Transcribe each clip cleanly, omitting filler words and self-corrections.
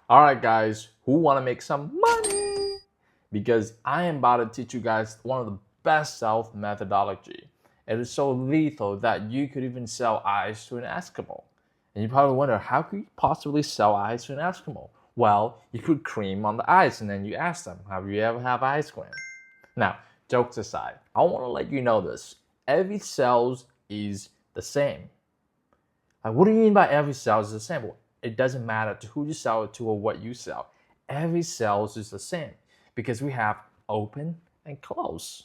All right, guys, who want to make some money? Because I am about to teach you guys one of the best sales methodology. It is so lethal that you could even sell ice to an Eskimo. And you probably wonder, how could you possibly sell ice to an Eskimo? Well, you put cream on the ice and then you ask them, have you ever had ice cream? Now, jokes aside, I want to let you know this. Every sales is the same. Like, what do you mean by every sales is the same? Well, it doesn't matter to who you sell it to or what you sell. Every sales is the same because we have open and close,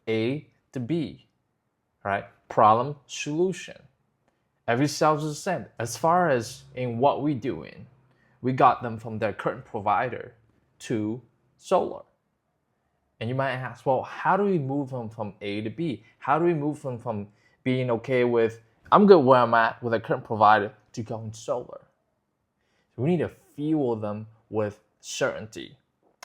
A to B, right? Problem, solution. Every sales is the same. As far as in what we doing, we got them from their current provider to solar. And you might ask, well, how do we move them from A to B? How do we move them from being okay with, I'm good where I'm at with a current provider, to going solar? So we need to fuel them with certainty.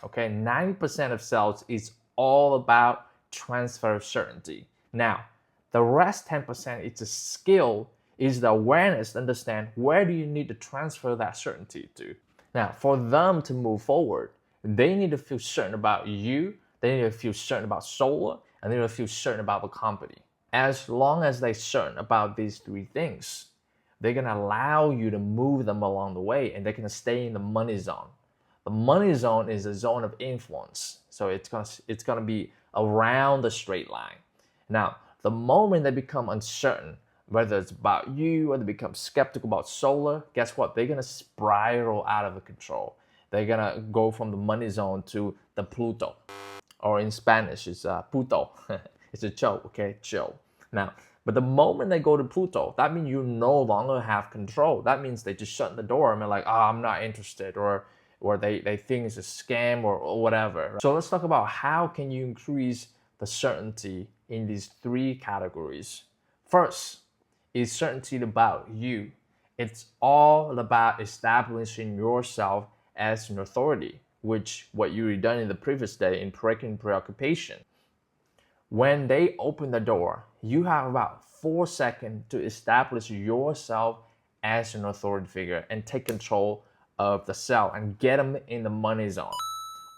Okay, 90% of sales is all about transfer of certainty. Now, the rest 10% is the skill, is the awareness to understand where do you need to transfer that certainty to. Now, for them to move forward, they need to feel certain about you, they need to feel certain about solar, and they need to feel certain about the company. As long as they're certain about these three things, they're gonna allow you to move them along the way and they're gonna stay in the money zone. The money zone is a zone of influence. So it's gonna be around the straight line. Now, the moment they become uncertain, whether it's about you or they become skeptical about solar, guess what? They're gonna spiral out of control. They're gonna go from the money zone to the Pluto, or in Spanish, it's puto. It's a joke, okay? Chill. Now, but the moment they go to Pluto, that means you no longer have control. That means they just shut the door and they're like, oh, I'm not interested, or they think it's a scam or whatever. So let's talk about how can you increase the certainty in these three categories. First is certainty about you. It's all about establishing yourself as an authority, which what you had done in the previous day in preoccupation. When they open the door, you have about 4 seconds to establish yourself as an authority figure and take control of the cell and get them in the money zone.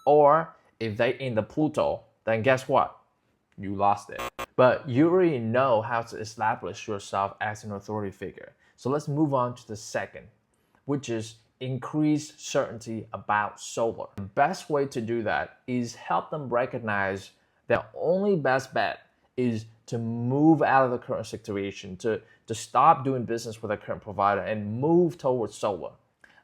Or if they in the Pluto, then guess what? You lost it. But you already know how to establish yourself as an authority figure. So let's move on to the second, which is increase certainty about solar. The best way to do that is help them recognize their only best bet is to move out of the current situation, to stop doing business with a current provider and move towards solar.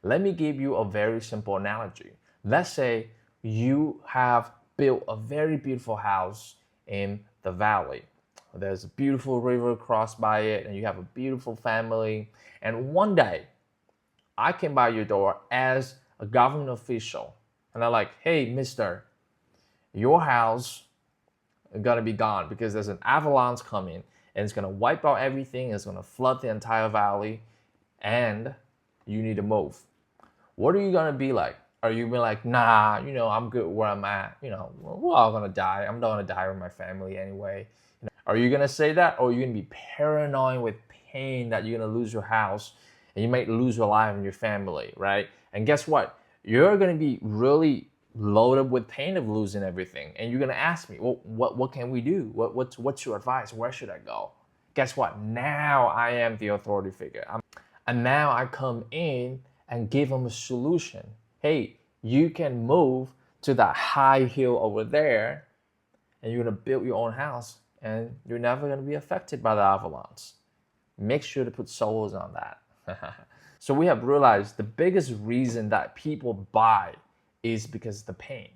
Let me give you a very simple analogy. Let's say you have built a very beautiful house in the valley. There's a beautiful river across by it, and you have a beautiful family. And one day, I came by your door as a government official, and I'm like, hey, mister, your house is gonna be gone because there's an avalanche coming, and it's gonna wipe out everything, it's gonna flood the entire valley, and you need to move. What are you gonna be like? Are you be like, nah, I'm good where I'm at, we're all gonna die. I'm not gonna die with my family anyway. Are you gonna say that, or are you gonna be paranoid with pain that you're gonna lose your house and you might lose your life and your family, right? And guess what? You're gonna be really loaded with pain of losing everything, and you're gonna ask me, well, what can we do? What's your advice? Where should I go? Guess what? Now I am the authority figure, and now I come in and give them a solution. Hey, you can move to that high hill over there, and you're gonna build your own house, and you're never gonna be affected by the avalanche. Make sure to put solars on that. So we have realized the biggest reason that people buy is because of the pain.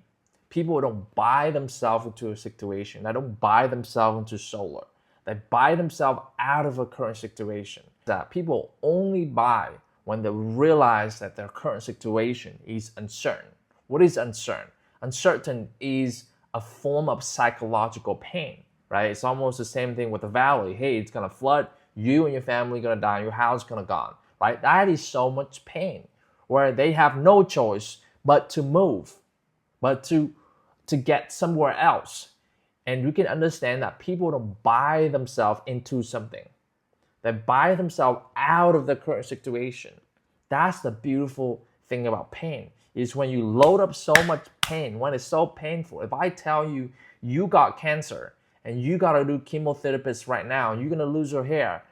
People don't buy themselves into a situation. They don't buy themselves into solar. They buy themselves out of a current situation. That people only buy when they realize that their current situation is uncertain. What is uncertain? Uncertain is a form of psychological pain, right? It's almost the same thing with the valley. Hey, it's gonna flood, you and your family are gonna die, your house is gonna gone, right? That is so much pain where they have no choice but to move, but to get somewhere else. And you can understand that people don't buy themselves into something. They buy themselves out of the current situation. That's the beautiful thing about pain is when you load up so much pain, when it's so painful. If I tell you you got cancer and you gotta do chemotherapy right now, and you're gonna lose your hair,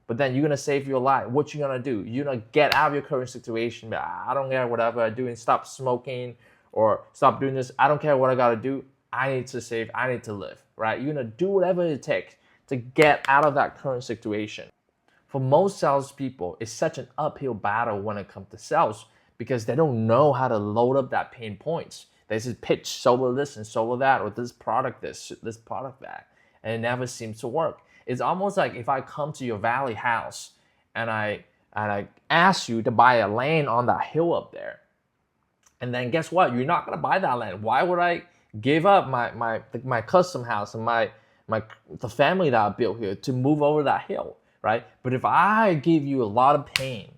but then you're gonna save your life, what you gonna do? You're gonna get out of your current situation. But I don't care whatever I do and stop smoking or stop doing this. I don't care what I gotta do. I need to save, I need to live, right? You're gonna do whatever it takes to get out of that current situation. For most salespeople, it's such an uphill battle when it comes to sales because they don't know how to load up that pain points. They just pitch solar this and solar that, or this product this product that, and it never seems to work. It's almost like if I come to your valley house and I ask you to buy a land on that hill up there, and then guess what? You're not gonna buy that land. Why would I give up my custom house and the family that I built here to move over that hill, right? But if I give you a lot of pain,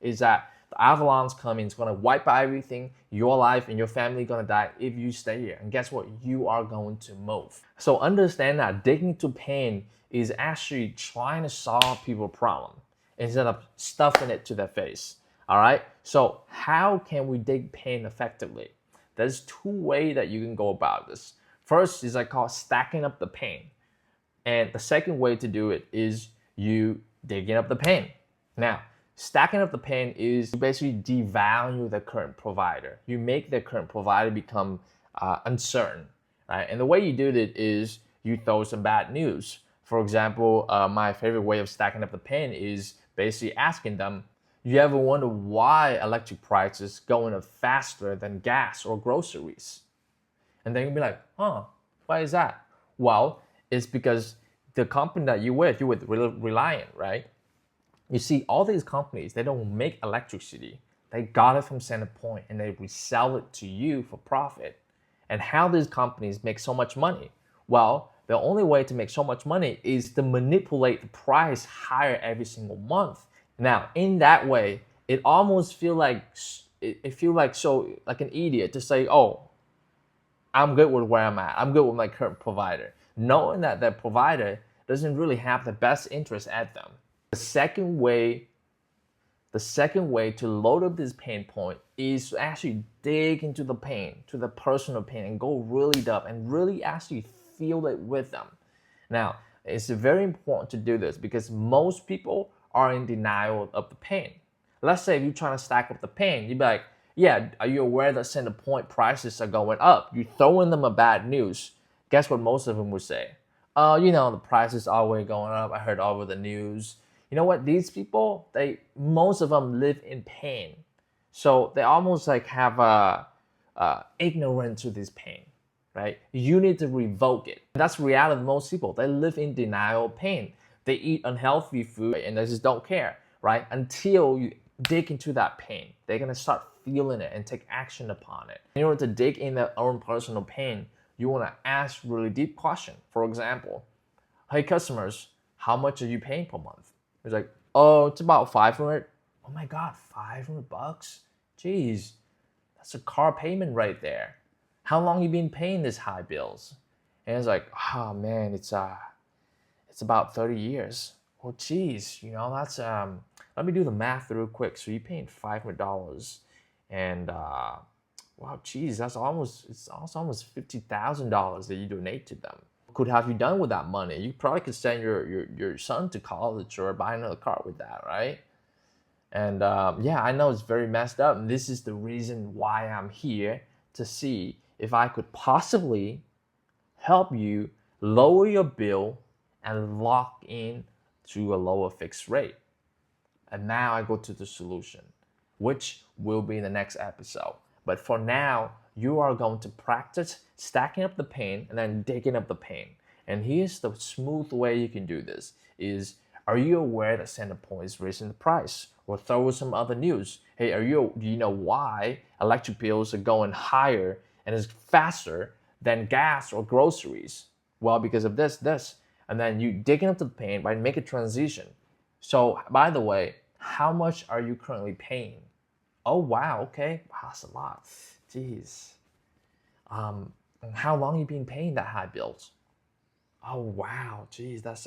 is that the avalanche coming is gonna wipe out everything, your life and your family gonna die if you stay here. And guess what? You are going to move. So understand that digging into pain is actually trying to solve people's problem instead of stuffing it to their face. All right. So how can we dig pain effectively? There's two ways that you can go about this. First is like called stacking up the pain. And the second way to do it is you digging up the pain. Now, stacking up the pain is you basically devalue the current provider. You make the current provider become uncertain, right? And the way you do it is you throw some bad news. For example, my favorite way of stacking up the pain is basically asking them, you ever wonder why electric prices going up faster than gas or groceries? And then you'll be like, huh, why is that? Well, it's because the company that you're with Reliant, right? You see, all these companies, they don't make electricity. They got it from Centerpoint and they resell it to you for profit. And how these companies make so much money? Well, the only way to make so much money is to manipulate the price higher every single month. Now, in that way, it almost feel like so like an idiot to say, oh, I'm good with where I'm at. I'm good with my current provider, knowing that that provider doesn't really have the best interest at them. The second way to load up this pain point is to actually dig into the pain, to the personal pain, and go really deep and really actually feel it with them. Now, it's very important to do this because most people are in denial of the pain. Let's say if you're trying to stack up the pain, you'd be like, yeah, are you aware that Centerpoint prices are going up? You're throwing them a bad news. Guess what most of them would say? Oh, the prices are always going up. I heard over the news. You know what? These people, most of them live in pain. So they almost like have ignorance to this pain, right? You need to revoke it. That's the reality of most people. They live in denial of pain. They eat unhealthy food and they just don't care, right? Until you dig into that pain, they're gonna start feeling it and take action upon it. In order to dig in their own personal pain, you wanna ask really deep question. For example, hey customers, how much are you paying per month? It's like, oh, it's about 500. Oh my God, $500? Jeez, that's a car payment right there. How long you been paying these high bills? And it's like, oh man, it's about 30 years. Well, geez, that's let me do the math real quick. So you're paying $500, and wow, geez, it's almost $50,000 that you donate to them. Could have you done with that money? You probably could send your son to college or buy another car with that, right? And yeah, I know it's very messed up, and this is the reason why I'm here to see if I could possibly help you lower your bill and lock in to a lower fixed rate. And now I go to the solution, which will be in the next episode. But for now, you are going to practice stacking up the pain and then digging up the pain. And here's the smooth way you can do this is, are you aware that Centerpoint is raising the price? Or throw some other news. Hey, do you know why electric bills are going higher and is faster than gas or groceries? Well, because of this. And then you digging up the pain by make a transition. So by the way, how much are you currently paying? Oh wow, okay, wow, that's a lot. Jeez. How long you been paying that high bills? Oh wow, geez, that's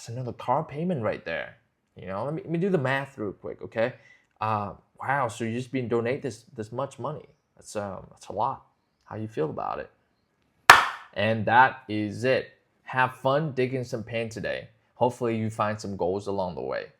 another car payment right there. Let me do the math real quick, okay? Wow, so you just been donate this much money. That's a lot. How you feel about it? And that is it. Have fun digging some pain today. Hopefully you find some goals along the way.